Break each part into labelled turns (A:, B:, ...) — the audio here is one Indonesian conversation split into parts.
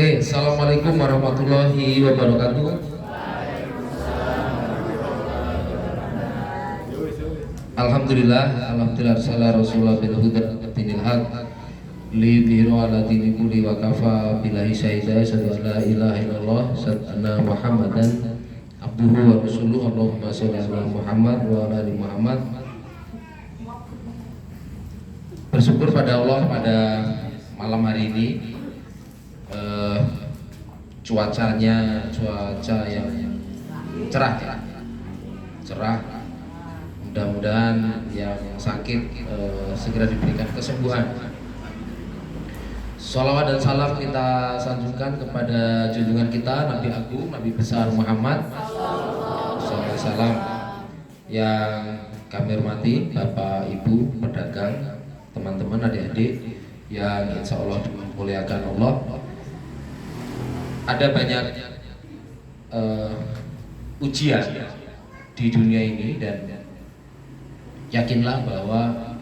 A: Oke, assalamualaikum warahmatullahi wabarakatuh. Alhamdulillah salah Rasulullah bil huda dinil haq li biru ala dini kulli wa kafa billahi syahida asyhadu an la ilaha illallah anna Muhammadan abduhu wa rasuluhu. Allahumma sholli ala Muhammad wa ala ali Muhammad. Bersyukur pada Allah pada malam hari ini, cuaca yang cerah. Mudah-mudahan yang sakit segera diberikan kesembuhan. Sholawat dan salam kita sanjungkan kepada junjungan kita Nabi Agung, Nabi besar Muhammad SAW. Yang kami hormati Bapak Ibu pedagang, teman-teman, adik-adik yang insya Allah dimuliakan Allah. Ada banyak ujian di dunia ini, dan yakinlah bahwa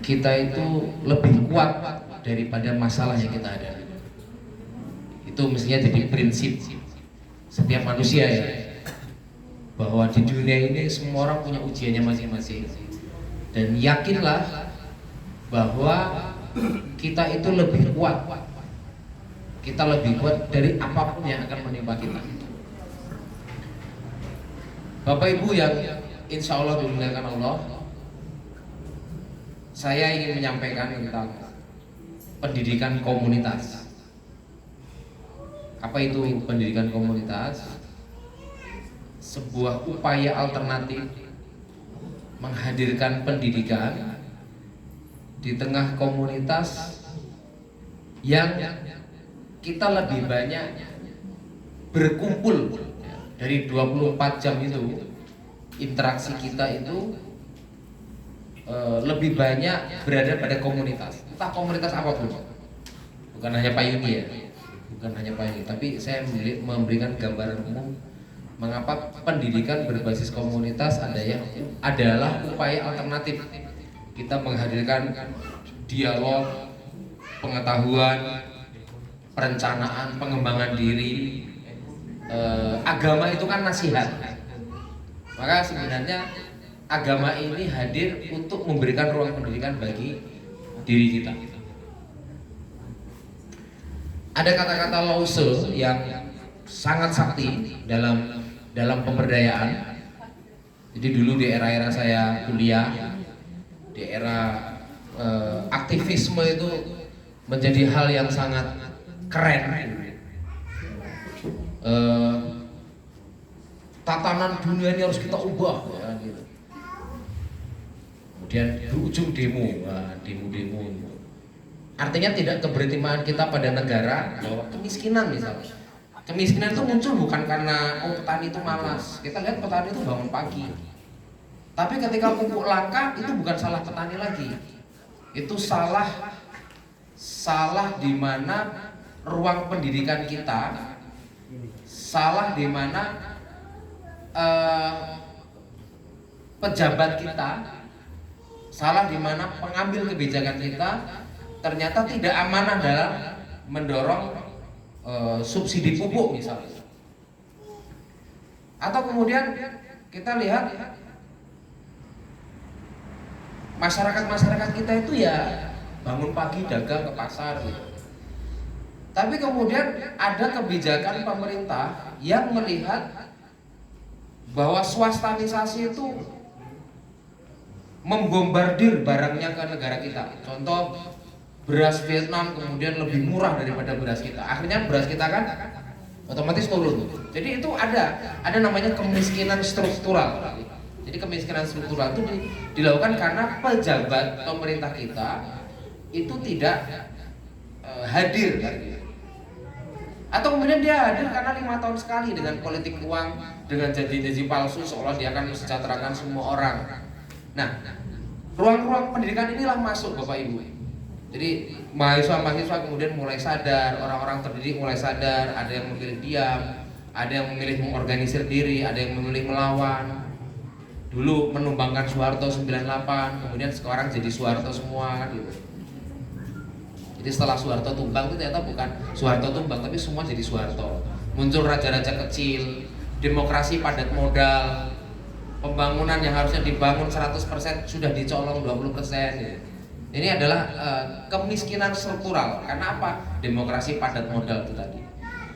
A: kita itu lebih kuat daripada masalah yang kita hadapi. Itu mestinya jadi prinsip setiap manusia ya, bahwa di dunia ini semua orang punya ujiannya masing-masing. Dan yakinlah bahwa kita itu lebih kuat. Kita lebih kuat dari apapun yang akan menimpa kita. Bapak Ibu yang insya Allah dimuliakan Allah, saya ingin menyampaikan tentang pendidikan komunitas. Apa itu pendidikan komunitas? Sebuah upaya alternatif menghadirkan pendidikan di tengah komunitas yang kita lebih banyak berkumpul. Dari 24 jam itu, interaksi kita itu lebih banyak berada pada komunitas, entah komunitas apapun, bukan hanya payuni ya, bukan hanya payuni, tapi saya memberikan gambaran umum mengapa pendidikan berbasis komunitas adalah upaya alternatif kita menghadirkan dialog, pengetahuan, perencanaan, pengembangan diri. Agama itu kan nasihat, maka sebenarnya agama ini hadir untuk memberikan ruang pendidikan bagi diri kita. Ada kata-kata Lause yang sangat sakti dalam pemberdayaan. Jadi dulu di era saya kuliah, di era aktivisme itu menjadi hal yang sangat keren. Tatanan dunia ini harus kita ubah ya, gitu. Kemudian berujung demo. Artinya tidak keberpihakan kita pada negara, bahwa kemiskinan misalnya. Kemiskinan itu muncul bukan karena petani itu malas. Kita lihat petani itu bangun pagi, tapi ketika pupuk langka itu bukan salah petani lagi. Itu salah di mana ruang pendidikan kita, salah di mana pejabat kita, salah di mana pengambil kebijakan kita ternyata tidak amanah dalam mendorong subsidi pupuk misalnya. Atau kemudian kita lihat masyarakat kita itu ya bangun pagi dagang ke pasar gitu. Tapi kemudian ada kebijakan pemerintah yang melihat bahwa swastanisasi itu membombardir barangnya ke negara kita. Contoh, beras Vietnam kemudian lebih murah daripada beras kita. Akhirnya beras kita kan otomatis turun. Jadi itu ada namanya kemiskinan struktural. Jadi kemiskinan struktural itu dilakukan karena pejabat pemerintah kita itu tidak hadir. Atau kemudian dia hadir karena 5 tahun sekali dengan politik uang, dengan janji-janji palsu seolah dia akan mensejahterakan semua orang. Nah, ruang-ruang pendidikan inilah masuk Bapak Ibu. Jadi mahasiswa kemudian mulai sadar, orang-orang terdidik mulai sadar, ada yang memilih diam, ada yang memilih mengorganisir diri, ada yang memilih melawan. Dulu menumbangkan Soeharto 98, kemudian sekarang jadi Soeharto semua kan gitu. Jadi setelah Soeharto tumbang itu ternyata bukan Soeharto tumbang, tapi semua jadi Soeharto. Muncul raja-raja kecil, demokrasi padat modal, pembangunan yang harusnya dibangun 100% sudah dicolong 20%. Ya. Ini adalah kemiskinan struktural. Karena apa? Demokrasi padat modal itu tadi.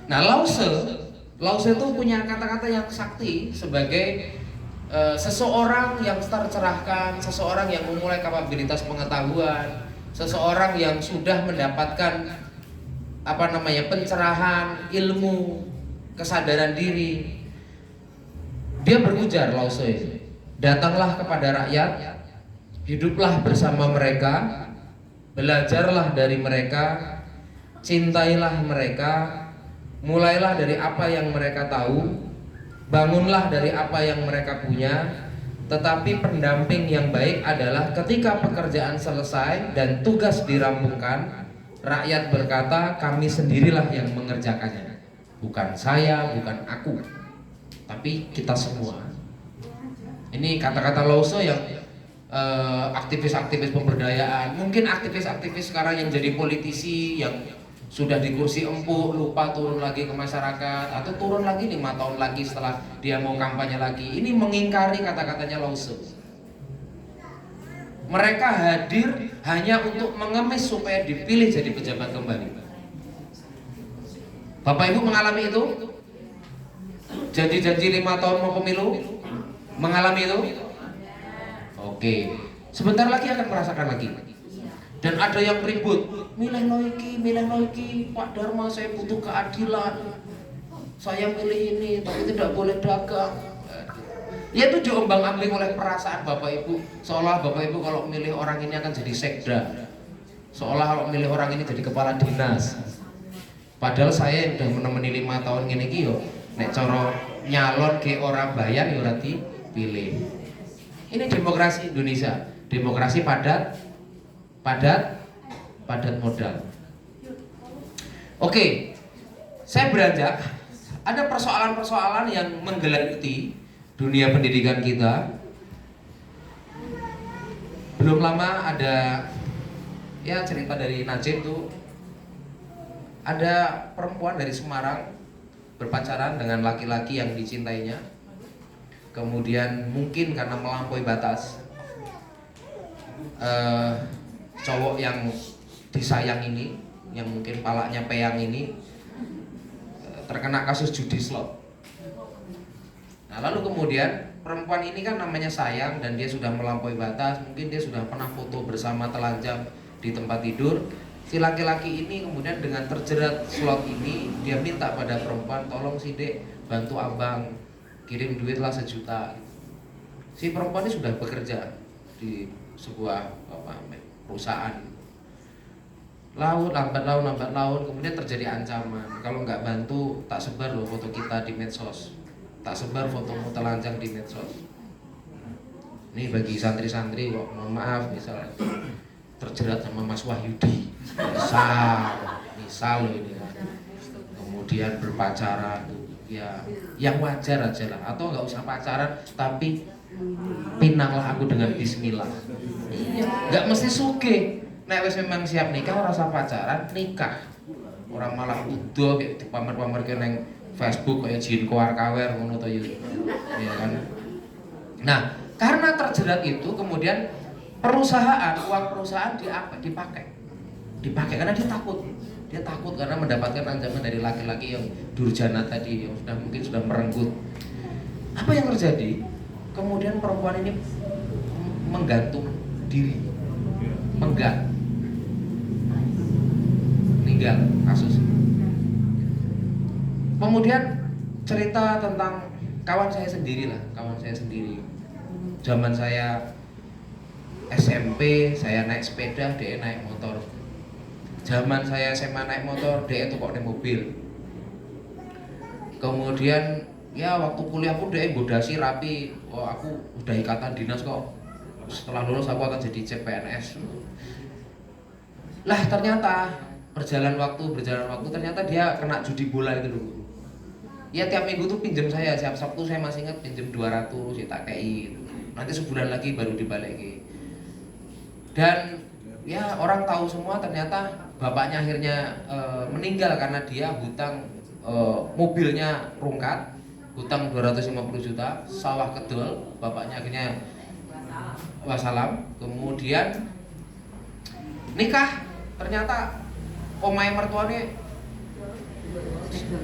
A: Nah, Lause itu punya kata-kata yang sakti sebagai seseorang yang tercerahkan, seseorang yang memulai kapabilitas pengetahuan, seseorang yang sudah mendapatkan pencerahan, ilmu, kesadaran diri. Dia berujar Lause, datanglah kepada rakyat, hiduplah bersama mereka, belajarlah dari mereka, cintailah mereka, mulailah dari apa yang mereka tahu, bangunlah dari apa yang mereka punya. Tetapi pendamping yang baik adalah ketika pekerjaan selesai dan tugas dirampungkan, rakyat berkata, kami sendirilah yang mengerjakannya. Bukan saya, bukan aku, tapi kita semua. Ini kata-kata Lause yang aktivis-aktivis pemberdayaan, mungkin aktivis-aktivis sekarang yang jadi politisi, yang sudah di kursi empuk, lupa turun lagi ke masyarakat, atau turun lagi 5 tahun lagi setelah dia mau kampanye lagi. Ini mengingkari kata-katanya Lause. Mereka hadir hanya untuk mengemis supaya dipilih jadi pejabat kembali. Bapak Ibu mengalami itu? Janji-janji 5 tahun mau pemilu? Mengalami itu? Oke, sebentar lagi akan merasakan lagi. Dan ada yang ribut, milih Loiki, Pak Dharma, saya butuh keadilan, saya milih ini, tapi tidak boleh dagang. Ya itu diombang-ambing oleh perasaan Bapak Ibu, seolah Bapak Ibu kalau milih orang ini akan jadi sekda, seolah kalau milih orang ini jadi kepala dinas. Padahal saya yang udah menemani 5 tahun ini yo, nek coro nyalon ke orang bayar ya ora dipilih. Ini demokrasi Indonesia, demokrasi padat modal. Oke, saya beranjak. Ada persoalan-persoalan yang menggeluti dunia pendidikan kita. Belum lama ada ya cerita dari Najib tuh, ada perempuan dari Semarang berpacaran dengan laki-laki yang dicintainya. Kemudian mungkin karena melampaui batas, cowok yang disayang ini, yang mungkin palanya peyang ini, terkena kasus judi slot. Nah, lalu kemudian perempuan ini kan namanya sayang dan dia sudah melampaui batas, mungkin dia sudah pernah foto bersama telanjang di tempat tidur. Si laki-laki ini kemudian dengan terjerat slot ini, dia minta pada perempuan, tolong si dek bantu abang kirim duitlah 1 juta. Si perempuan ini sudah bekerja di sebuah perusahaan. Lambat laun, kemudian terjadi ancaman. Kalau nggak bantu, tak sebar loh foto kita di medsos, tak sebar fotomu telanjang di medsos. Ini bagi santri-santri kok, mohon maaf, misal terjerat sama Mas Wahyudi, misal loh ini kan. Kemudian berpacaran, ya yang wajar aja lah, atau nggak usah pacaran, tapi pinanglah aku dengan bismillah. Nggak mesti suge. Nek wis memang siap nikah, ora usah pacaran, nikah. Orang malah udah kayak dipamer-pamer ke neng Facebook kayak jin koar kawer ngono to ya kan. Nah, karena terjerat itu kemudian uang perusahaan dipakai karena dia takut karena mendapatkan ancaman dari laki-laki yang durjana tadi yang mungkin sudah merenggut. Apa yang terjadi? Kemudian perempuan ini menggantung diri, meninggal kasus. Kemudian cerita tentang kawan saya sendiri. Zaman saya SMP, saya naik sepeda, dia naik motor. Zaman saya SMA naik motor, dia itu kok naik mobil. Kemudian ya waktu kuliah pun dia bodasi rapi, aku udah ikatan dinas kok, setelah lulus aku akan jadi CPNS. Lah ternyata berjalan waktu ternyata dia kena judi bola itu dulu. Ya tiap minggu tuh pinjam saya, tiap Sabtu saya masih ingat pinjam 200 ya tak kei. Nanti sebulan lagi baru dibalikin. Dan ya orang tahu semua ternyata bapaknya akhirnya meninggal karena dia hutang, mobilnya rungkat, hutang 250 juta, sawah kedol, bapaknya akhirnya wassalam. Kemudian nikah, ternyata omahe mertuane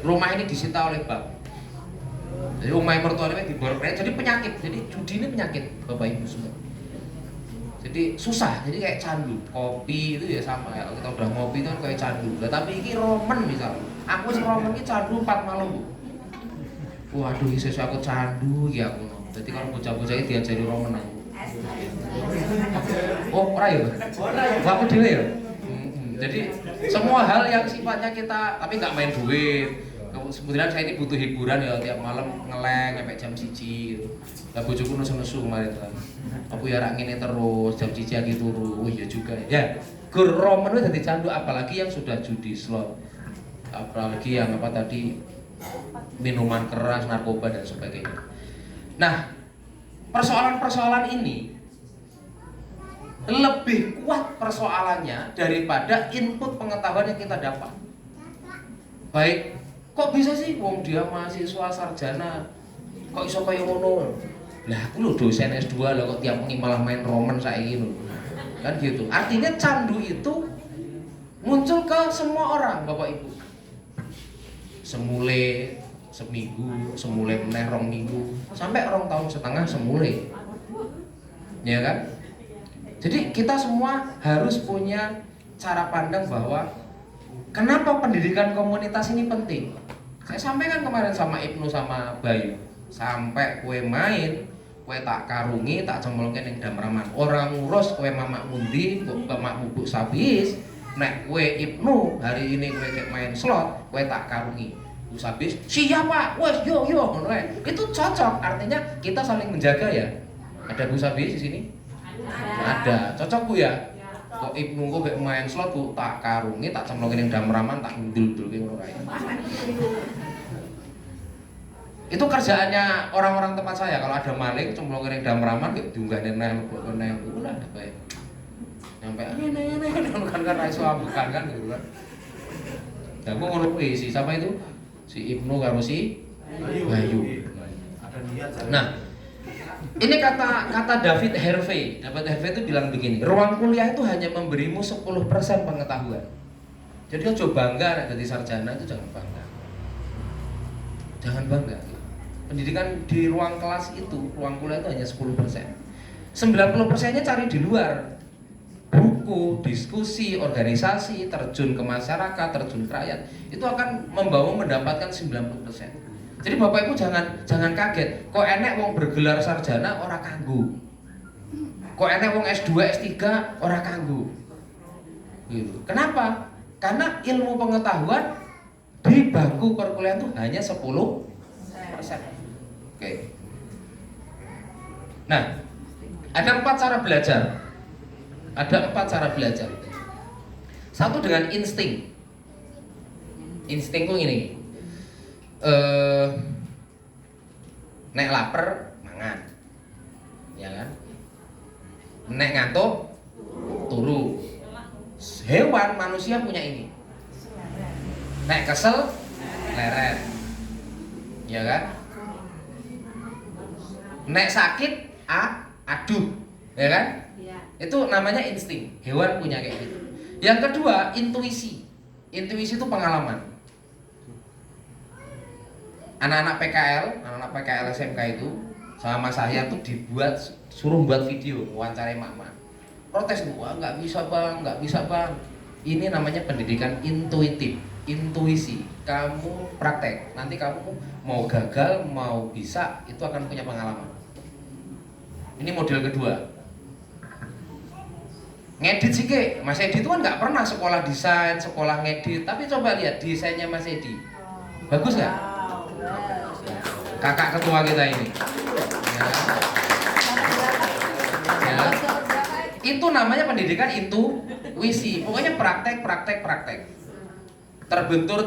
A: rumah ini disita oleh bank. Jadi omahe mertuane diborong, jadi penyakit, jadi judi ini penyakit Bapak Ibu semua. Jadi susah, jadi kayak candu. Kopi itu ya sama ya, kalau kita udah ngopi itu kan kayak candu. Nah, tapi ini romen misal, aku sih romen ini candu 4 malam Bu. Waduh, sesuatu aku candu ya aku. Jadi kalau bocah-bocah ini diajari romen aku. Oh, ora ya? Aku dhewe ya. Jadi semua hal yang sifatnya kita, tapi nggak main duit. Kemudian saya ini butuh hiburan ya, tiap malam ngeleng sampai jam 1 gitu. Lah bojoku nesu-nesu kemarin kan. Aku ya rak ngene terus jam 1 lagi turu. Oh iya juga ya. Gur romen wis dadi candu, apalagi yang sudah judi slot. Apalagi yang apa tadi, minuman keras, narkoba dan sebagainya. Nah, persoalan-persoalan ini lebih kuat persoalannya daripada input pengetahuan yang kita dapat. Baik, kok bisa sih wong dia mahasiswa sarjana kok iso kaya ngono? Lah aku lho dosen S2 lah kok tiap wengi malah main romen saiki lho. Kan gitu. Artinya candu itu muncul ke semua orang, Bapak Ibu. Semule seminggu, semule meneh 2 minggu, sampai 2 tahun setengah semule. Ya kan? Jadi kita semua harus punya cara pandang bahwa kenapa pendidikan komunitas ini penting. Saya sampaikan kemarin sama Ibnu sama Bayu, sampai kue main, kue tak karungi, tak cemplungke ning damraman. Orang ngurus kue mamak mundi, kok mamak bubuk sabis. Nek kue Ibnu hari ini kue main slot, kue tak karungi. Bu sabis, siap Pak, wes yo ngono ae. Itu cocok, artinya kita saling menjaga ya. Ada Bu sabis di sini? Ada, cocok Bu ya. Kok Ibnu kok gak main slot Bu, tak karungi, tak cemplungin yang damraman, tak ngundul-ndulke ngono kae. Itu kerjaannya orang-orang tempat saya. Kalau ada maling cemplungin yang damraman gak diunggahne nang lebokne nang ulah bae. Nyampe aneh kan ra iso ambekan kan gitu kan. Lah kok ngono kuwi si siapa itu? Si Ibnu karo si Bayu. Nah, ini kata David Harvey. David Harvey itu bilang begini, ruang kuliah itu hanya memberimu 10% pengetahuan. Jadi aja bangga nek dadi sarjana, itu jangan bangga. Jangan bangga. Pendidikan di ruang kelas itu, ruang kuliah itu hanya 10%. 90%-nya cari di luar. Buku, diskusi, organisasi, terjun ke masyarakat, terjun ke rakyat, itu akan membawa mendapatkan 90%. Jadi Bapak Ibu jangan kaget, kok enek wong bergelar sarjana ora kanggo. Kok enek wong S2, S3 ora kanggo. Gitu. Kenapa? Karena ilmu pengetahuan di bangku perkuliahan itu hanya 10%. Oke. Nah, ada 4 cara belajar. Ada 4 cara belajar. Satu dengan insting. Insting itu gini. Nek lapar mangan. Ya kan? Nek ngantuk turu. Hewan manusia punya ini. Nek kesel leret. Ya kan? Nek sakit aduh. Ya kan? Itu namanya insting. Hewan punya kayak gitu. Yang kedua, intuisi. Intuisi itu pengalaman. Anak-anak PKL SMK itu sama Mas Ahya tuh suruh buat video wawancara emak-emak. Protes gua, nggak bisa bang. Ini namanya pendidikan intuitif, intuisi. Kamu praktek, nanti kamu mau gagal, mau bisa, itu akan punya pengalaman. Ini model kedua. Ngedit sih ke, Mas Edi itu kan nggak pernah sekolah desain, sekolah ngedit, tapi coba lihat desainnya Mas Edi, bagus nggak? Kakak ketua kita ini, ya. Itu namanya pendidikan intuisi. Pokoknya praktek. Terbentur.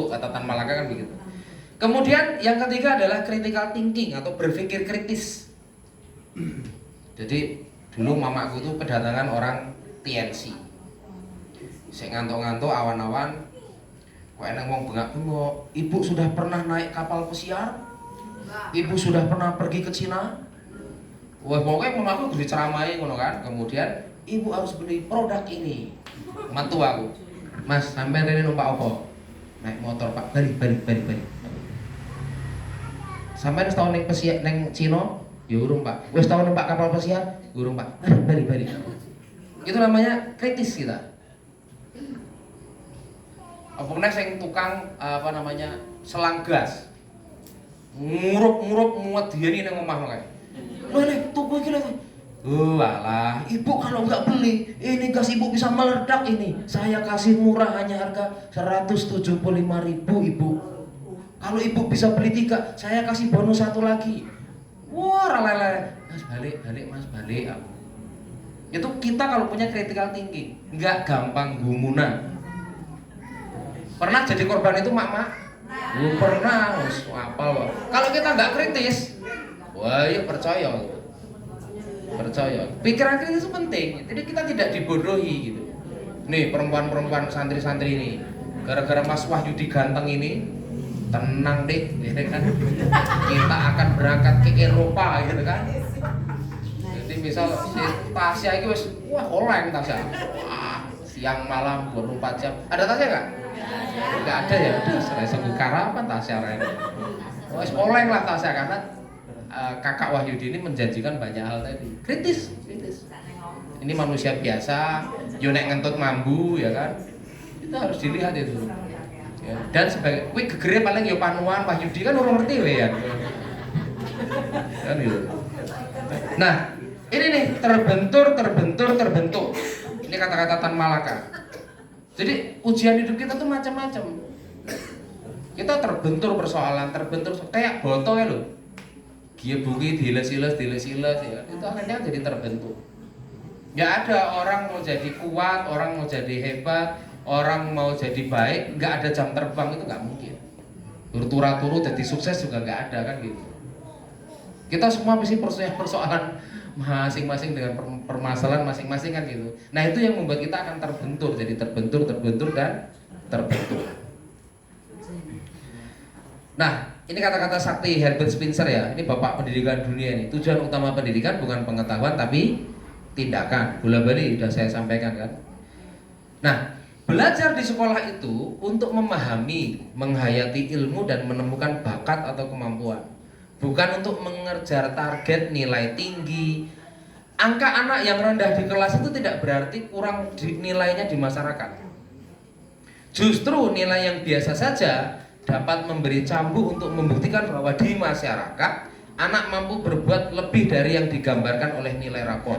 A: Kata Tan Malaka kan begitu. Kemudian yang ketiga adalah critical thinking atau berpikir kritis. Jadi dulu mamaku itu kedatangan orang TNC. Sik ngantuk-ngantuk awan-awan, kok enek wong bengak-bengok. Ibu sudah pernah naik kapal pesiar? Ibu sudah pernah pergi ke Cina? Wah, pokoknya mamaku diceramai ngono kan. Kemudian ibu harus beli produk ini. Mantu aku. Mas, sampai rene numpak apa? Naik motor, Pak. Balik. Sampai wis tau ning pesiar ning Cina? Ya urung, Pak. Wis tau numpak kapal pesiar? Urung, Pak. Balik. Itu namanya kritis kita. Apa meneh sing tukang selang gas. Ngurup muat diani ning omah kae. Lho nek tuku iki lho. Alah, ibu kalau nggak beli, ini gas ibu bisa meledak ini. Saya kasih murah hanya harga 175.000 ibu. Kalau ibu bisa beli 3, saya kasih bonus 1 lagi. Wah, lele. Mas balik aku. Itu kita kalau punya critical thinking, nggak gampang gumunan. Pernah jadi korban itu mak-mak? Pernah, apal. Kalau kita nggak kritis, wah ya percaya. Pikiran kritis itu penting. Jadi kita tidak dibodohi gitu. Nih perempuan-perempuan santri-santri ini, gara-gara Mas Wahyudi ganteng ini, tenang deh, ya kan? Kita akan berangkat ke Eropa gitu kan? Jadi misal si Tasya itu wah oleng Tasya. Wah, siang malam 24 jam. Ada Tasya nggak? Nggak ada ya, udah selesai sembuh karapan Tasya ini. Wes oleng lah Tasya karena kakak Wahyudi ini menjanjikan banyak hal tadi. Kritis. Ini manusia biasa, yo nek ngentut mambu ya kan. Itu harus dilihat itu. Ya. Dan sebagai kuwi gegere paling yo panuan Wahyudi kan urung ngerti we ya. Kan gitu. Nah, ini nih terbentur. Ini kata-kata Tan Malaka. Jadi ujian hidup kita tuh macam-macam. Kita terbentur persoalan, kayak botol ya loh. Dia buki diles-iles ya. Itu akhirnya jadi terbentur. Ya ada orang mau jadi kuat, orang mau jadi hebat, orang mau jadi baik, nggak ada jam terbang itu nggak mungkin. Turu jadi sukses juga nggak ada kan gitu. Kita semua mesti persoalan masing-masing dengan permasalahan masing-masing kan gitu. Nah itu yang membuat kita akan terbentur, jadi terbentur dan terbentur. Nah ini kata-kata sakti Herbert Spencer ya. Ini bapak pendidikan dunia ini. Tujuan utama pendidikan bukan pengetahuan tapi tindakan. Bola-bali sudah saya sampaikan kan. Nah belajar di sekolah itu untuk memahami, menghayati ilmu dan menemukan bakat atau kemampuan. Bukan untuk mengejar target nilai tinggi. Angka anak yang rendah di kelas itu tidak berarti kurang nilainya di masyarakat. Justru nilai yang biasa saja dapat memberi cambuk untuk membuktikan bahwa di masyarakat anak mampu berbuat lebih dari yang digambarkan oleh nilai rapor.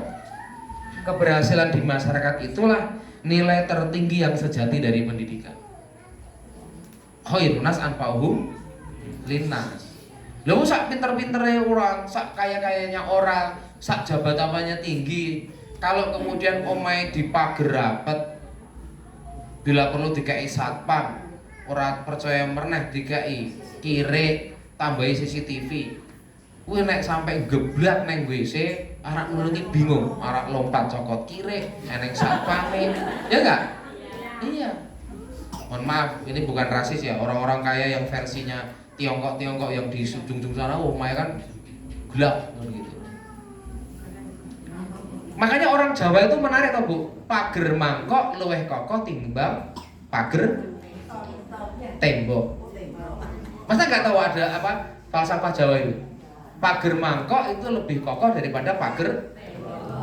A: Keberhasilan di masyarakat itulah nilai tertinggi yang sejati dari pendidikan. Khairun nas anfa'uhum linnas. Lho sak pinter-pinternya orang, sak kaya-kayanya orang, sak jabatannya tinggi. Kalau kemudian omahe dipager rapet, bila perlu dikai satpam, ora percaya meneh dikai kire, tambahi CCTV. Kuwi nek sampai geblak neng WC, arak nulungi bingung, arak lompat cokot kire, eneng satpame. Ya enggak? Iya. Mohon maaf, ini bukan rasis ya, orang-orang kaya yang versinya Tiongkok yang di ujung-ujung sana, omahe kan gelap gitu. Makanya orang Jawa itu menarik toh Bu, pager mangkok luweh kokoh timbang pager tembok. Masa nggak tahu ada apa falsafah Jawa itu? Pager mangkok itu lebih kokoh daripada pager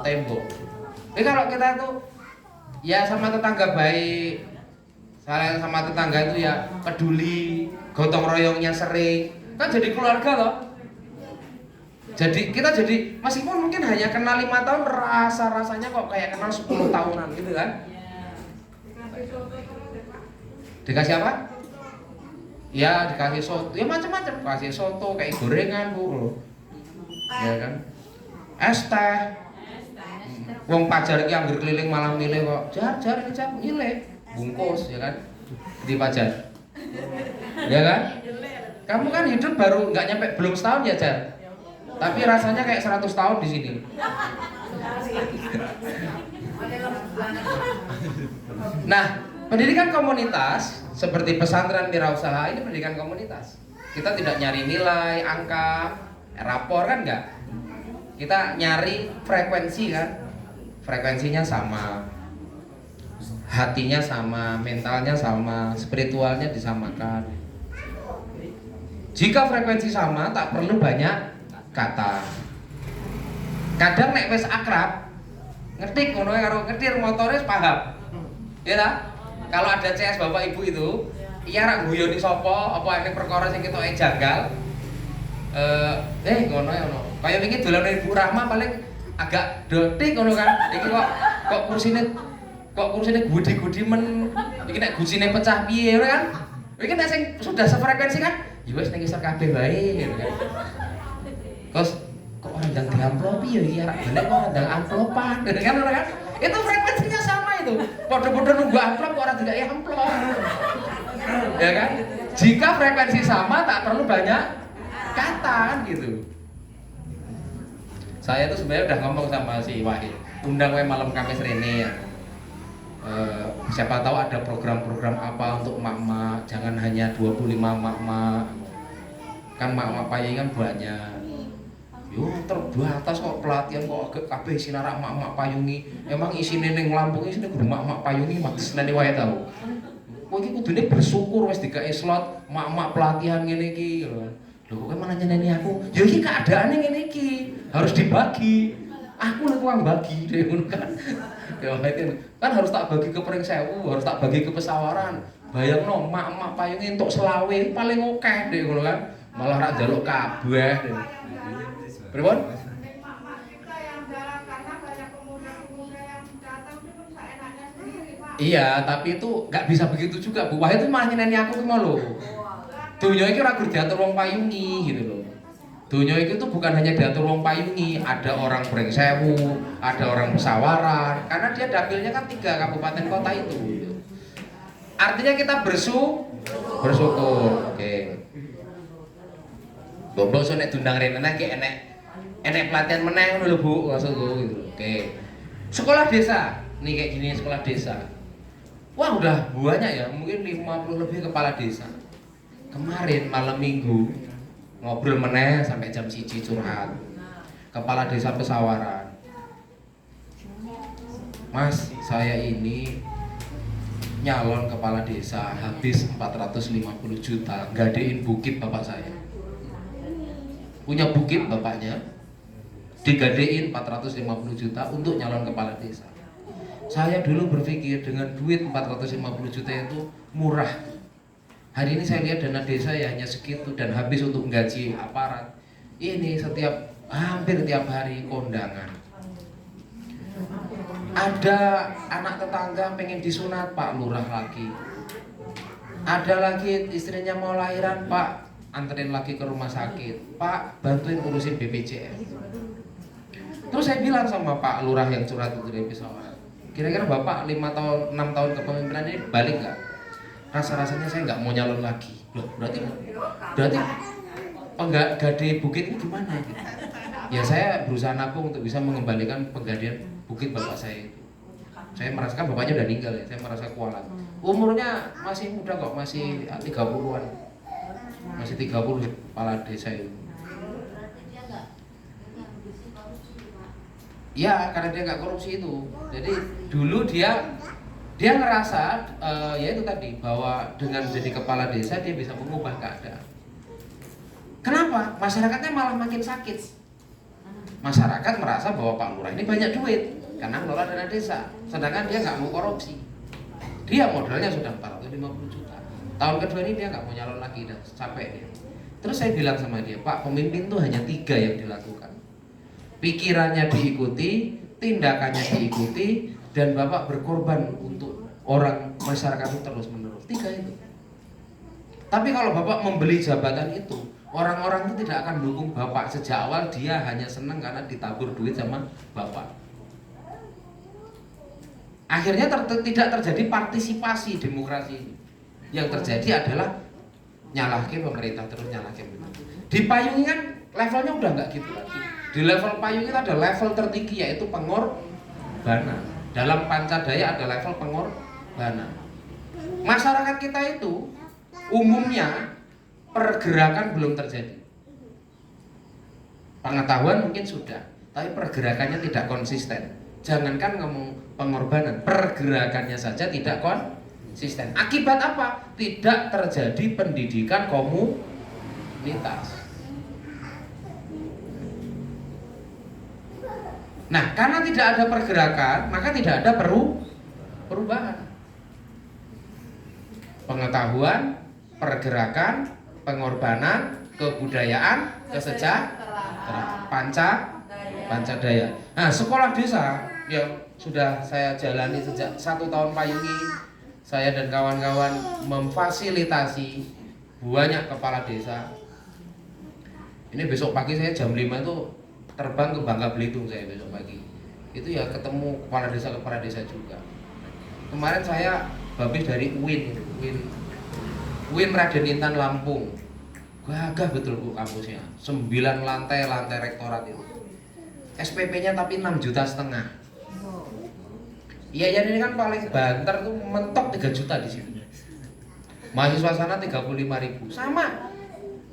A: tembok. Jadi kalau kita tuh ya sama tetangga baik, saling sama tetangga itu ya peduli, gotong royongnya sering, kan jadi keluarga loh. Jadi kita jadi meskipun mungkin hanya kenal 5 tahun, rasanya kok kayak kenal 10 tahunan gitu kan. Dikasih apa? Ya dikasih soto, ya macam-macam, kasih soto kayak gorengan Bu. Ya kan? Es teh. Wong pajar iki anggere keliling malam milih kok. Jar milih bungkus ya kan? Di pajar. Ya kan? Kamu kan hidup baru nggak nyampe belum setahun ya Jar. Tapi rasanya kayak 100 tahun di sini. Nah, pendidikan komunitas seperti pesantren wirausaha ini pendidikan komunitas. Kita tidak nyari nilai, angka, rapor kan enggak. Kita nyari frekuensi kan. Frekuensinya sama. Hatinya sama, mentalnya sama, spiritualnya disamakan. Jika frekuensi sama, tak perlu banyak kata. Kadang nek wis akrab, ngetik ngono karo ngetir motore paham. Ya ta? Kalau ada CS Bapak Ibu itu, iya rak guyoni sapa, apa ini perkara sing ketoke janggal. Ngono ya ngono. Kaya wingi dolan Ibu Rahma paling agak dotik ngono kan. Iki kok kursine gudi-gudi men. Iki nek gusine pecah piye kan? Iki nek sing sudah sefrekuensi kan, ya wis ning isor kabeh wae gitu kan. Terus kok orang ndang diamplopi ya iki arek benek kok ndang amplopan kan ora kan? Itu frekuensinya sama itu. Padha-padha nunggu amplop kok ora dikai amplop. Ya kan? Jika frekuensi sama tak perlu banyak kata kan gitu. Saya tuh sebenarnya udah ngomong sama si Wahid, undang we malam Kamis rene ya. Siapa tahu ada program-program apa untuk mak-mak, jangan hanya 25 mak-mak. Kan mak-mak payi kan banyak. Yo terbatas kok pelatihan kok kabeh sinarak mak-mak payungi. Emang isine ning Lampung isine kudu mak-mak payungi mak senene wae tau. Kowe iki kudune bersyukur wis dikai slot mak-mak pelatihan ngene iki lho. Lho kok malah nyeneni aku? Ya iki keadaane ngene iki, harus dibagi. Aku nek uang bagi deh ngono kan. Ya kan harus tak bagi ke Pring Sewu, harus tak bagi ke Pesawaran. Bayangno mak-mak payungi entuk selawe paling akeh deh ngono kan. Malah ra njaluk kabeh. Pripun? Iya, tapi itu nggak bisa begitu juga, Bu. Wah itu malah nyeneni aku ki mau lho. Donya iki ora kudu diatur wong payungi gitu loh. Donya iki tuh bukan hanya diatur wong payungi, ada orang Pring Sewu, ada orang Pesawaran, karena dia dapilnya kan 3 kabupaten kota itu. Artinya kita bersyukur. Oke. Bobo so nek diundang rene ki enek pelatihan meneh ngono lho Bu, maksudku gitu. Oke. Sekolah desa. Nih kayak gini sekolah desa. Wah, udah banyak ya, mungkin 50 lebih kepala desa. Kemarin malam Minggu ngobrol meneh sampai jam 1 curhat. Kepala desa Pesawaran. Mas, saya ini nyalon kepala desa habis 450 juta gadein bukit bapak saya. Punya bukit bapaknya, digadein 450 juta untuk nyalon kepala desa. Saya dulu berpikir dengan duit 450 juta itu murah. Hari ini saya lihat dana desa ya hanya segitu dan habis untuk gaji aparat. Ini hampir tiap hari kondangan. Ada anak tetangga pengen disunat, Pak Lurah lagi. Ada lagi istrinya mau lahiran, Pak anterin lagi ke rumah sakit. Pak bantuin urusin BPJS. Terus saya bilang sama Pak Lurah yang curhat itu dari Pesawaran, kira-kira Bapak 5 tahun, 6 tahun kepemimpinan ini balik nggak? Rasa-rasanya saya nggak mau nyalon lagi. Loh, berarti penggade bukit ini gimana gitu? Ya saya berusaha nabung untuk bisa mengembalikan penggadean bukit bapak saya itu. Saya merasakan bapaknya udah meninggal ya, saya merasa kualat. Umurnya masih muda kok, masih 30-an. Masih 30 kepala desa itu. Ya, karena dia nggak korupsi itu. Jadi dulu dia ngerasa ya itu tadi bahwa dengan jadi kepala desa dia bisa mengubah keadaan. Kenapa? Masyarakatnya malah makin sakit. Masyarakat merasa bahwa Pak Lurah ini banyak duit karena ngelola dana desa, sedangkan dia nggak mau korupsi. Dia modalnya sudah 450 juta. Tahun kedua ini dia nggak mau nyalon lagi, dan capek dia. Terus saya bilang sama dia, Pak, pemimpin tuh hanya 3 yang dilakukan. Pikirannya diikuti, tindakannya diikuti, dan Bapak berkorban untuk orang masyarakat itu terus menerus. 3 itu. Tapi kalau Bapak membeli jabatan itu, orang-orang itu tidak akan dukung Bapak. Sejak awal dia hanya senang karena ditabur duit sama Bapak. Akhirnya tidak terjadi partisipasi demokrasi. Yang terjadi adalah nyalahke pemerintah, terus nyalahke pemerintah. Di payung kan levelnya udah nggak gitu lagi. Di level payung itu ada level tertinggi, yaitu pengorbanan. Dalam Pancadaya ada level pengorbanan. Masyarakat kita itu umumnya pergerakan belum terjadi. Pengetahuan mungkin sudah, tapi pergerakannya tidak konsisten. Jangankan ngomong pengorbanan, pergerakannya saja tidak konsisten. Akibat apa? Tidak terjadi pendidikan komunitas. Nah, karena tidak ada pergerakan, maka tidak ada perubahan. Pengetahuan, pergerakan, pengorbanan, kebudayaan, kesejahteraan, Pancadaya. Nah, sekolah desa yang sudah saya jalani sejak 1 tahun payungi, saya dan kawan-kawan memfasilitasi banyak kepala desa. Ini besok pagi saya jam 5 itu terbang ke Bangka Belitung saya besok pagi. Itu ya ketemu kepala desa juga. Kemarin saya habis dari UIN Raden Intan Lampung. Gagah betul Bu kampusnya. 9 lantai rektorat itu. SPP-nya tapi 6,5 juta. Iya ini kan paling banter tuh mentok 3 juta di sini. Mahasiswa sana 35.000. Sama.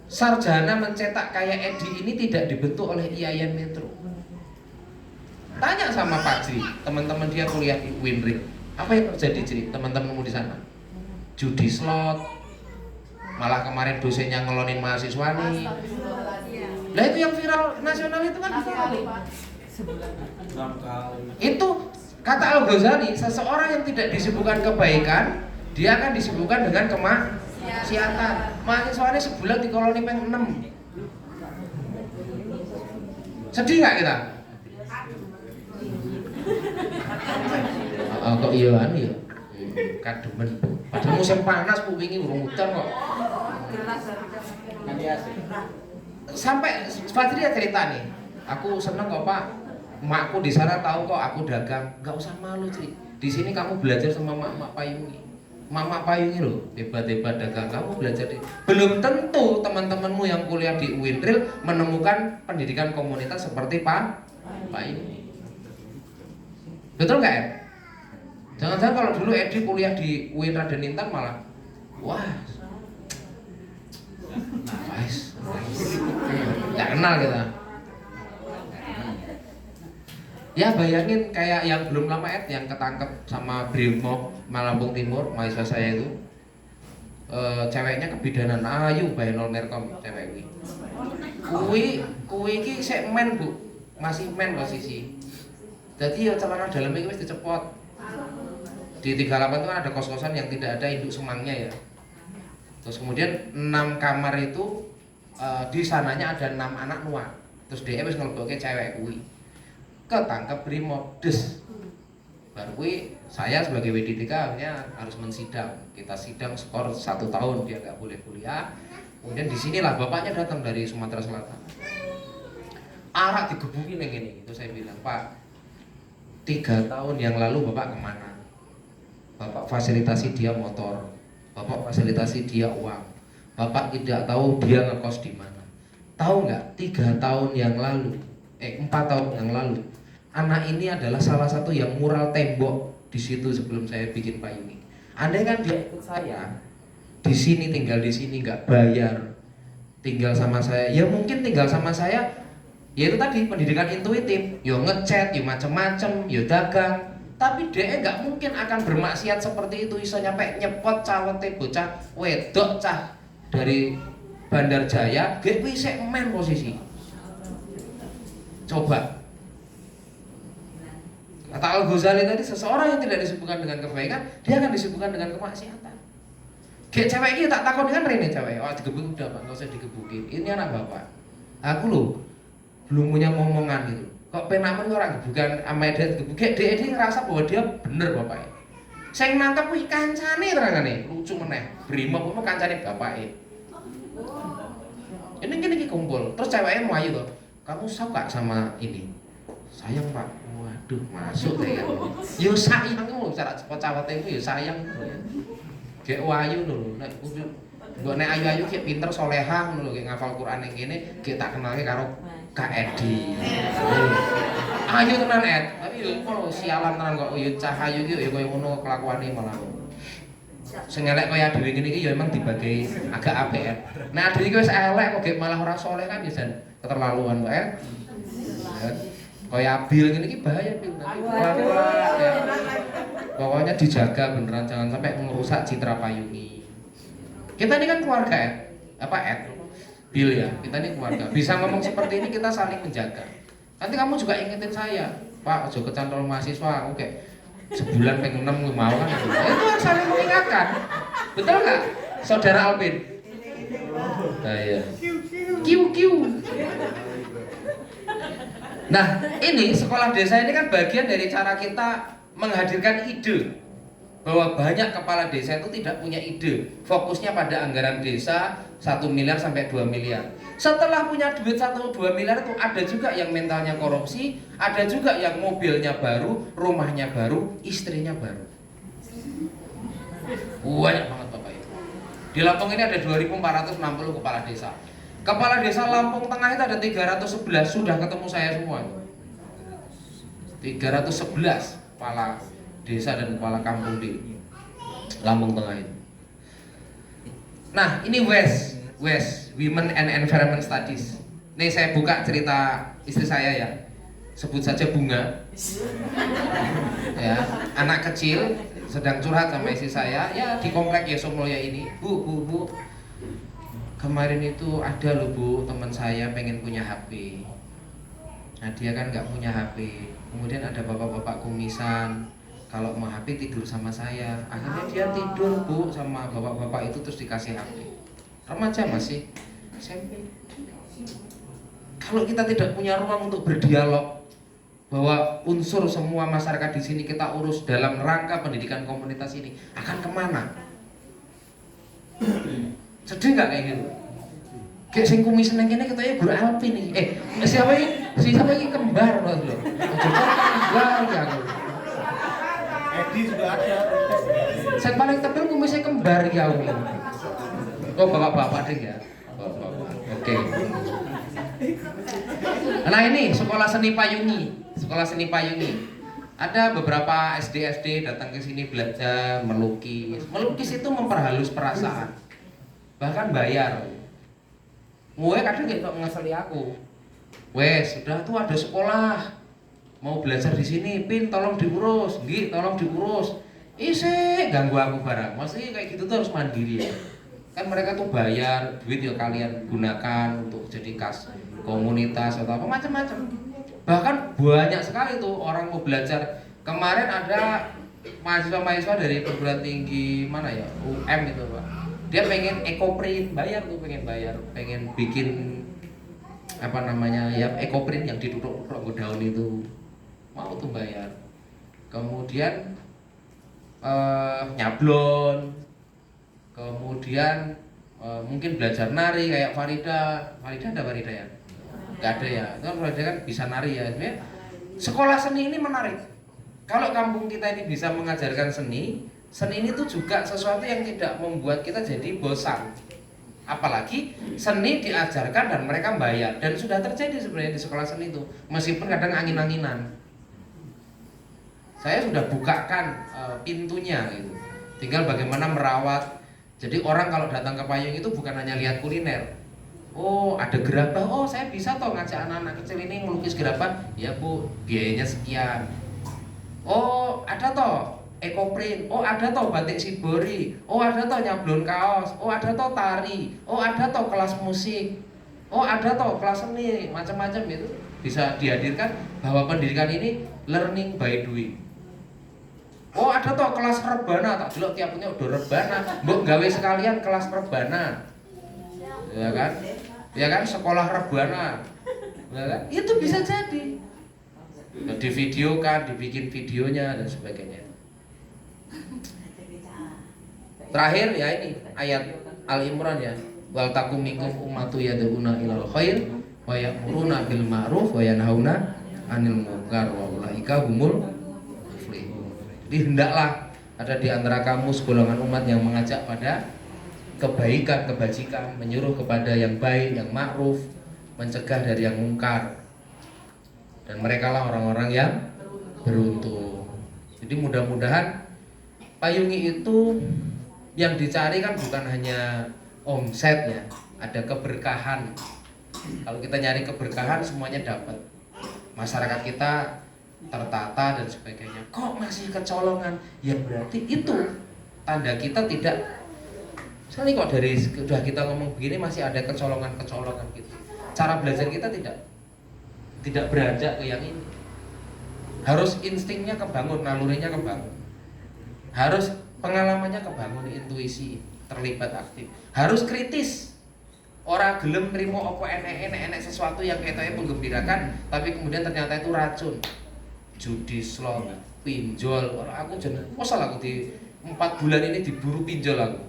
A: Sarjana mencetak kayak Edi ini tidak dibentuk oleh IAIN Metro. Tanya sama Pak Jri, teman-teman dia kuliah di UINRIC. Apa yang terjadi Jri, teman-temanmu di sana? Judi slot. Malah kemarin dosennya ngelonin mahasiswa nih. Lah itu yang viral nasional itu kan itu kata Al-Ghazali, seseorang yang tidak disibukkan kebaikan, dia akan disibukkan dengan kemaksiatan. Mahasiswanya sebulan di koloni peng 6. Sedih nggak kita? Kok iya anu ya? Kademen. Padahal musim panas Bu wingi urung udan kok. Sampai Fadri ya cerita nih. Aku seneng kok Pak. Makku di sana tahu kok aku dagang. Enggak usah malu, Cri. Di sini kamu belajar sama Mak Payungi. Mak Payungi loh, hebat-hebat dagang. Kamu belajar di. Belum tentu teman-temanmu yang kuliah di UINRIL menemukan pendidikan komunitas seperti Pak Payungi. Betul nggak, Ed? Jangan-jangan kalau dulu Edi kuliah di UIN Raden Intan malah wah nice. Nggak kenal kita. Ya bayangin kayak yang belum lama Ed yang ketangkep sama Brimob Lampung Timur, mahasiswa saya itu ceweknya kebidanan ayu bae nol merkom cewek kuwi iki sik men Bu, masih men posisi. Jadi ya celana dalam ini wis dicepot. Di 38 itu kan ada kos-kosan yang tidak ada induk semangnya ya. Terus kemudian 6 kamar itu di sananya ada 6 anak nuak. Terus dia wis ngelebokke cewek kuwi. Ketangkep Brimob des. Baru kuwi saya sebagai WD3 akhirnya harus mensidang. Kita sidang skor 1 tahun dia nggak boleh kuliah. Kemudian di sinilah bapaknya datang dari Sumatera Selatan. Arak digebukin yang ini. Itu saya bilang, "Pak, 3 tahun yang lalu Bapak kemana? Bapak fasilitasi dia motor, Bapak fasilitasi dia uang, Bapak tidak tahu dia ngekos di mana. Tahu nggak? 3 tahun yang lalu, 4 tahun yang lalu, anak ini adalah salah satu yang mural tembok di situ sebelum saya bikin payung. Andai kan dia ikut saya, di sini tinggal di sini nggak bayar, tinggal sama saya, ya mungkin tinggal sama saya, ya itu tadi pendidikan intuitif, yo ngechat, yo macem-macem, yo dagang." Tapi dia nggak mungkin akan bermaksiat seperti itu. Iso nyampe nyepot cawete bocah wedok cah dari Bandar Jaya, gak bisa main posisi. Coba. Kata Al-Ghazali tadi, seseorang yang tidak disibukkan dengan kebaikan, dia akan disibukkan dengan kemaksiatan. Kayak cewek ini tak takut dengan Rene cewek. Oh digebuk udah Pak, nggak usah digebukin. Ini anak bapak. Aku loh belum punya ngomongan gitu. Kok penamen orang bukan sama dia digebukin, dia ngerasa bahwa dia bener bapaknya. Saya nangkep wih kancane terangane, lucu meneh. Brimob itu kancane bapaknya. Ini kumpul, terus ceweknya melayu tuh. Kamu suka sama ini? Sayang Pak. Waduh, masuk deh ya. Yo sayang loh, cara cawate itu yo sayang loh. Kayak wayu loh. Nek ayu-ayu kayak pinter solehah loh, kayak ngafal Quran yang gini, kayak tak kenalnya karo Kak Edi. Ayo tenan Ed, tapi Iya, kalau sialan tenan kok yo Cahayu iki yo koyo ngono kelakuane malah. Sing elek kaya dhewe ngene iki ya emang dibagi agak apik. Nah, dhewe iki wis elek kok gek malah ora saleh kan ya jan keterlaluan kok ya. Kaya Abil ngene iki bahaya Bil. Pelan-pelan ya. Pokoknya dijaga beneran jangan sampai merusak citra Payungi. Kita ini kan keluarga ya. Apa Bil ya, kita ini keluarga. Bisa ngomong seperti ini kita saling menjaga. Nanti kamu juga ingetin saya, Pak, ojo kecantol mahasiswa, oke. Sebulan pengen 6 mau kan itu. Itu kan saling mengingatkan. Betul nggak, Saudara Alvin? Nah, iya. Kiu. Nah, ini sekolah desa ini kan bagian dari cara kita menghadirkan ide bahwa banyak kepala desa itu tidak punya ide. Fokusnya pada anggaran desa 1 miliar sampai 2 miliar. Setelah punya duit 1-2 miliar itu ada juga yang mentalnya korupsi, ada juga yang mobilnya baru, rumahnya baru, istrinya baru. Banyak banget Bapak Ibu. Di Lampung ini ada 2.460 kepala desa. Kepala desa Lampung Tengah itu ada 311, sudah ketemu saya semua. 311 kepala desa dan kepala kampung di Lampung Tengah ini. Nah, ini WES, Women and Environment Studies. Nih saya buka cerita istri saya ya. Sebut saja Bunga. Ya, anak kecil sedang curhat sama istri saya, ya di komplek Yesomulya ini. Bu. Kemarin itu ada loh Bu, teman saya pengen punya HP. Nah dia kan nggak punya HP. Kemudian ada bapak-bapak kumisan, kalau mau HP tidur sama saya. Akhirnya dia tidur Bu sama bapak-bapak itu terus dikasih HP. Remaja masih SMP. Kalau kita tidak punya ruang untuk berdialog bahwa unsur semua masyarakat di sini kita urus dalam rangka pendidikan komunitas ini, akan kemana? Sedih nggak kayak gitu? Kayak sing kumis seneng kene ketoknya guru Alvin nih. Siapa ini kembar loh. Kembar ya aku.
B: Edi juga ada.
A: Yang paling tebel kumisnya kembar ya aku. Oh bapak-bapak deh ya. Bapak. Oke. Nah ini sekolah seni Payungi. Ada beberapa SD datang ke sini belajar melukis. Melukis itu memperhalus perasaan. Bahkan bayar. Gue kadang gitu ngeseli aku. Wes, sudah tuh ada sekolah mau belajar di sini, Pin tolong diurus, Gi tolong diurus. Isi ganggu aku barang. Masih kayak gitu tuh harus mandiri ya. Kan mereka tuh bayar, duit ya kalian gunakan untuk jadi kas komunitas atau apa macam-macam. Bahkan banyak sekali tuh orang mau belajar. Kemarin ada mahasiswa dari perguruan tinggi mana ya, UM itu Pak. Dia pengen ekoprint, pengen bikin apa namanya ya ekoprint yang ditutup daun itu, mau tuh bayar. Kemudian nyablon, kemudian mungkin belajar nari kayak Farida ada Farida ya? Nggak ada ya, itu Farida kan bisa nari ya. Sebenarnya sekolah seni ini menarik. Kalau kampung kita ini bisa mengajarkan seni ini tuh juga sesuatu yang tidak membuat kita jadi bosan. Apalagi seni diajarkan dan mereka bayar. Dan sudah terjadi sebenarnya di sekolah seni itu, meskipun kadang angin-anginan. Saya sudah bukakan pintunya gitu. Tinggal bagaimana merawat. Jadi orang kalau datang ke Payung itu bukan hanya lihat kuliner. Oh ada gerabah, oh saya bisa toh ngajak anak-anak kecil ini melukis gerabah. Ya Bu, biayanya sekian. Oh ada toh ekoprint, oh ada toh batik shibori, oh ada toh nyablon kaos, oh ada toh tari, oh ada toh kelas musik, oh ada toh kelas seni, macam-macam itu bisa dihadirkan bahwa pendidikan ini learning by doing. Oh ada toh kelas rebana, tak dulu tiap punya udah rebana, mbok gawe sekalian kelas rebana, ya kan sekolah rebana, ya kan? Itu bisa jadi, divideokan, dibikin videonya dan sebagainya. Terakhir ya ini ayat Al-Imran ya, wal takum minkum ummatu yad'una ilal khair wa ya'muruna bil ma'ruf wa yanhauna 'anil munkar wa ulaika humul muflihun. Jadi hendaklah ada di antara kamu segolongan umat yang mengajak pada kebaikan, kebajikan, menyuruh kepada yang baik, yang ma'ruf, mencegah dari yang mungkar. Dan mereka lah orang-orang yang beruntung. Jadi mudah-mudahan Payungi itu yang dicari kan bukan hanya omset ya, ada keberkahan. Kalau kita nyari keberkahan semuanya dapat. Masyarakat kita tertata dan sebagainya. Kok masih kecolongan? Ya berarti itu tanda kita tidak. Sekali kok dari sudah kita ngomong begini masih ada kecolongan-kecolongan gitu. Cara belajar kita tidak beranjak ke yang ini. Harus instingnya kebangun, nalurinya kebangun. Harus pengalamannya kebangun, intuisi terlibat aktif. Harus kritis. Orang gelem nerimo apa enek sesuatu yang katanya menggembirakan, tapi kemudian ternyata itu racun. Judi, slot, pinjol. Orang aku jeneng mosal aku di 4 bulan ini diburu pinjol aku.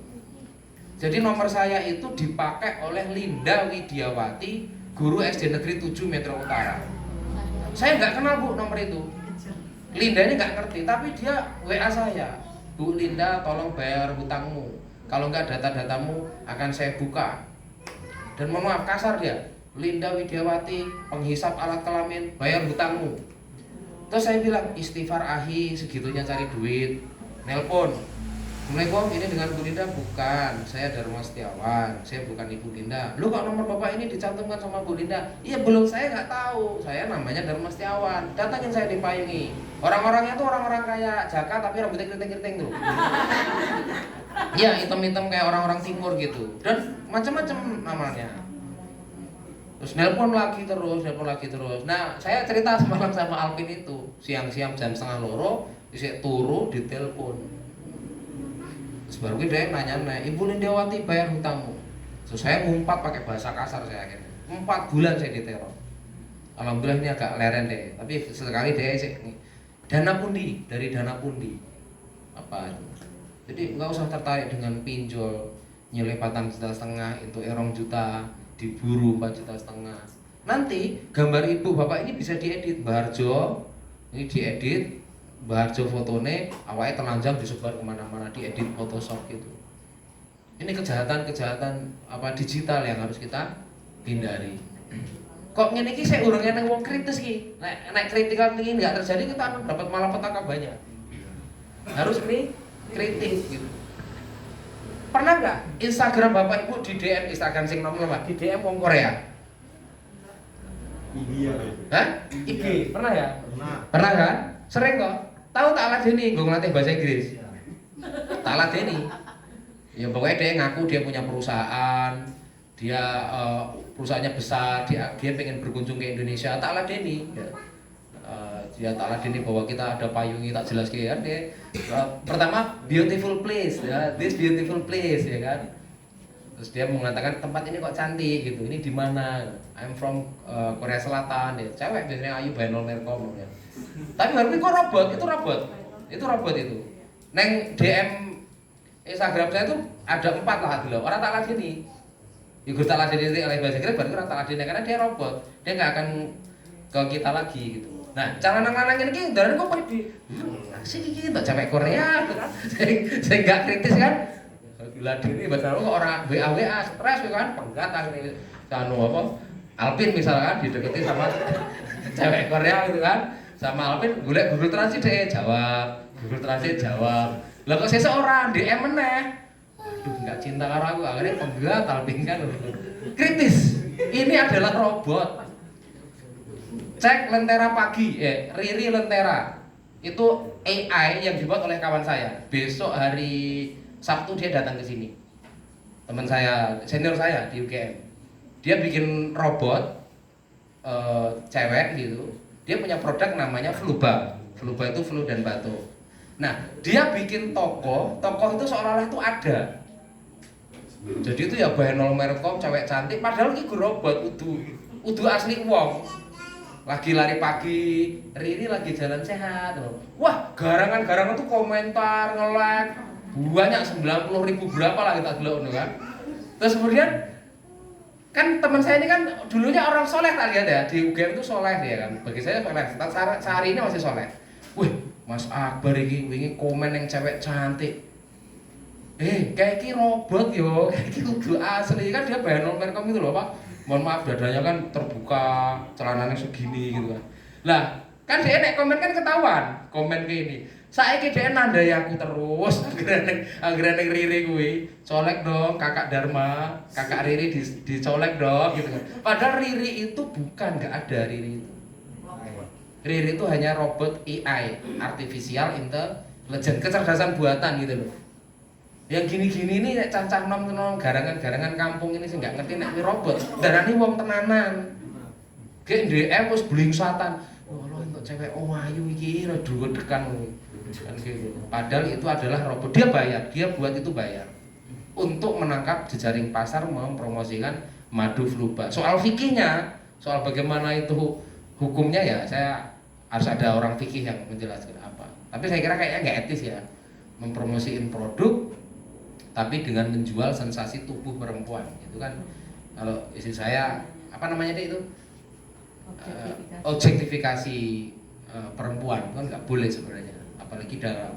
A: Jadi nomor saya itu dipakai oleh Linda Widiawati, guru SD Negeri 7 Metro Utara. Saya nggak kenal Bu nomor itu. Linda ini nggak ngerti, tapi dia WA saya. Bu Linda, tolong bayar hutangmu. Kalau nggak data-datamu akan saya buka. Dan mohon maaf kasar dia, Linda Widiawati, penghisap alat kelamin, bayar hutangmu. Terus saya bilang, istighfar ahi, segitunya cari duit. Nelpon, Assalamualaikum, ini dengan Bu Linda? Bukan, saya Dharma Setiawan, saya bukan Ibu Linda. Lu kok nomor bapak ini dicantumkan sama Bu Linda? Iya belum, saya nggak tahu, saya namanya Dharma Setiawan. Datangin saya di Payungi. Orang-orangnya tuh orang-orang kayak Jaka tapi rambutnya keriting-keriting tuh. Iya, hitam-hitam kayak orang-orang timur gitu. Dan macam-macam namanya. Terus nelpon lagi terus. Nah, saya cerita semalam sama Alvin itu. Siang-siang jam 1:30, saya turu di telepon. Terus baru dia nanya, Ibu Lindawati bayar hutangmu. Terus saya ngumpat pakai bahasa kasar saya akhirnya. 4 bulan saya diteror. Alhamdulillah ini agak leren deh. Tapi sekali dia dana pundi, dari dana pundi. Apa? Jadi nggak usah tertarik dengan pinjol, nyileh 4,5 juta itu 2 juta, diburu 4,5 juta. Nanti gambar ibu bapak ini bisa diedit, Baharjo ini diedit, Baharjo fotone, awalnya telanjang disebar kemana-mana, diedit Photoshop gitu. Ini kejahatan apa digital yang harus kita hindari. Kok ngene iki saya urung nang wong kritis iki. Nek kritikal tinggi nggak terjadi kita akan dapat malapetaka banyak. Harus kritis gitu. Pernah nggak Instagram bapak ibu di DM Instagram sing nomor apa? Di DM wong Korea?
B: Iya.
A: Hah? IG. Pernah ya? Pernah kan? Sering kok. Tahu tak ladeni nggo ngelatih bahasa Inggris. Tak ladeni. Ya pokoknya dia ngaku dia punya perusahaan, dia perusahaannya besar, dia pengen berkunjung ke Indonesia, tak ladeni. Ya. Dia tak ladeni bahwa kita ada Payungi, tak jelas kan dia. Pertama beautiful place ya, this beautiful place ya kan. Terus dia mengatakan tempat ini kok cantik gitu. Ini di mana? I'm from Korea Selatan ya. Cewek biasanya ayu Bainol Merkom ya. Tapi baru kok robot itu. Neng DM Instagram saya tuh ada 4 lah dulu. Orang tak ladeni. Iku tak ladeni oleh bahasa Inggris baru orang tak ladeni karena dia robot. Dia nggak akan ke kita lagi gitu. Nah, cara nang-nang ini darane kok pede. Asik iki tak cewek Korea gitu kan. Saya enggak kritis kan. Gila diri bahasa kok orang WA stres kan, penggat akhirnya anu apa? Alvin misalkan dideketin sama cewek Korea gitu kan. Sama Alvin golek Google Translate deh jawab. Google Translate jawab. Lah kok seseorang DM meneh. Aduh, enggak cinta karo aku akhirnya penggat Alvin kan. Kritis. Ini adalah robot. Cek Lentera Pagi, Riri Lentera. Itu AI yang dibuat oleh kawan saya. Besok hari Sabtu dia datang ke sini. Teman saya, senior saya di UGM. Dia bikin robot cewek gitu. Dia punya produk namanya Fluba. Fluba itu flu dan batuk. Nah, dia bikin toko itu seolah-olah itu ada. Jadi itu ya Bainol Merkom, cewek cantik, padahal itu robot udu asli wong. Lagi lari pagi, Riri lagi jalan sehat. Wah, garangan tuh komentar, nge-like banyak 90.000 berapa lah kita dulu kan. Terus kemudian kan teman saya ini kan dulunya orang soleh tak lihat ya, di UGM itu soleh dia kan. Bagi saya soleh, sehari ini masih soleh. Wih, Mas Akbar ini komen yang cewek cantik. Kayak ini robot yo, kayak ini kudu asli kan dia Bainol Merkom itu loh Pak. Mohon maaf dadanya kan terbuka, celananya segini gitu kan. Lah, Kan dia nek komen kan ketahuan, komen kayak ini. Saiki dia nandai aku terus, akhirnya neng Riri kuwi, colek dong kakak Dharma, kakak Riri dicolek dong gitu kan. Padahal Riri itu bukan, nggak ada Riri itu. Riri itu hanya robot AI, artificial intelligence, kecerdasan buatan gitu loh. Yang gini-gini ini nek cancah nom garangan-garangan kampung ini sih nggak ngerti nek robot. Darani wong tenanan. Kayak DM wis blingsatan. Wah, lo untuk cewek ayu iki ora dhuwet-dekan lho. Kan gitu. Padahal itu adalah robot, dia bayar, dia buat itu bayar untuk menangkap jejaring pasar mempromosikan madu fluba. Soal fikihnya, soal bagaimana itu hukumnya ya saya harus ada orang fikih yang menjelaskan apa. Tapi saya kira kayaknya nggak etis ya mempromosiin produk tapi dengan menjual sensasi tubuh perempuan itu kan. Kalau istri saya apa namanya itu objektifikasi perempuan kan nggak boleh sebenarnya, apalagi dalam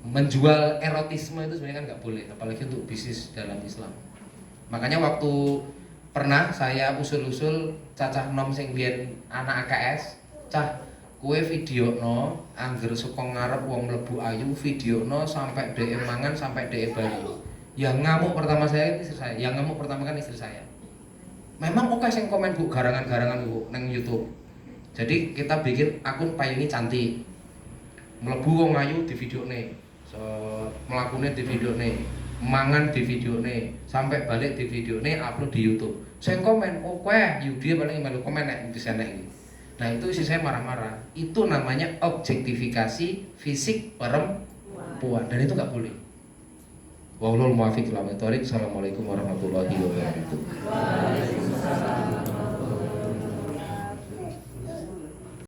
A: menjual erotisme itu sebenarnya kan nggak boleh, apalagi untuk bisnis dalam Islam. Makanya waktu pernah saya usul-usul cacah nom sing biyen anak AKS, cah kue video no angger saka ngarep wong mlebu ayu video no sampai DM mangan sampai DM bayi. Yang ngamuk pertama saya istri saya, yang ngamuk pertama kan istri saya. Memang oke sing komen Bu garangan-garangan Bu nang YouTube. Jadi kita bikin akun Payuni cantik. Mlebu wong ayu di videone. So mlakune di videone, mangan di videone, sampai balik di videone upload di YouTube. Saya komen, oke, Yudi paling melu komen nek di sana ini. Nah itu isi saya marah-marah. Itu namanya objektifikasi fisik perempuan dan itu nggak boleh. Wallahul muwaffiq ila aqwamit thoriq. Assalamualaikum warahmatullahi wabarakatuh.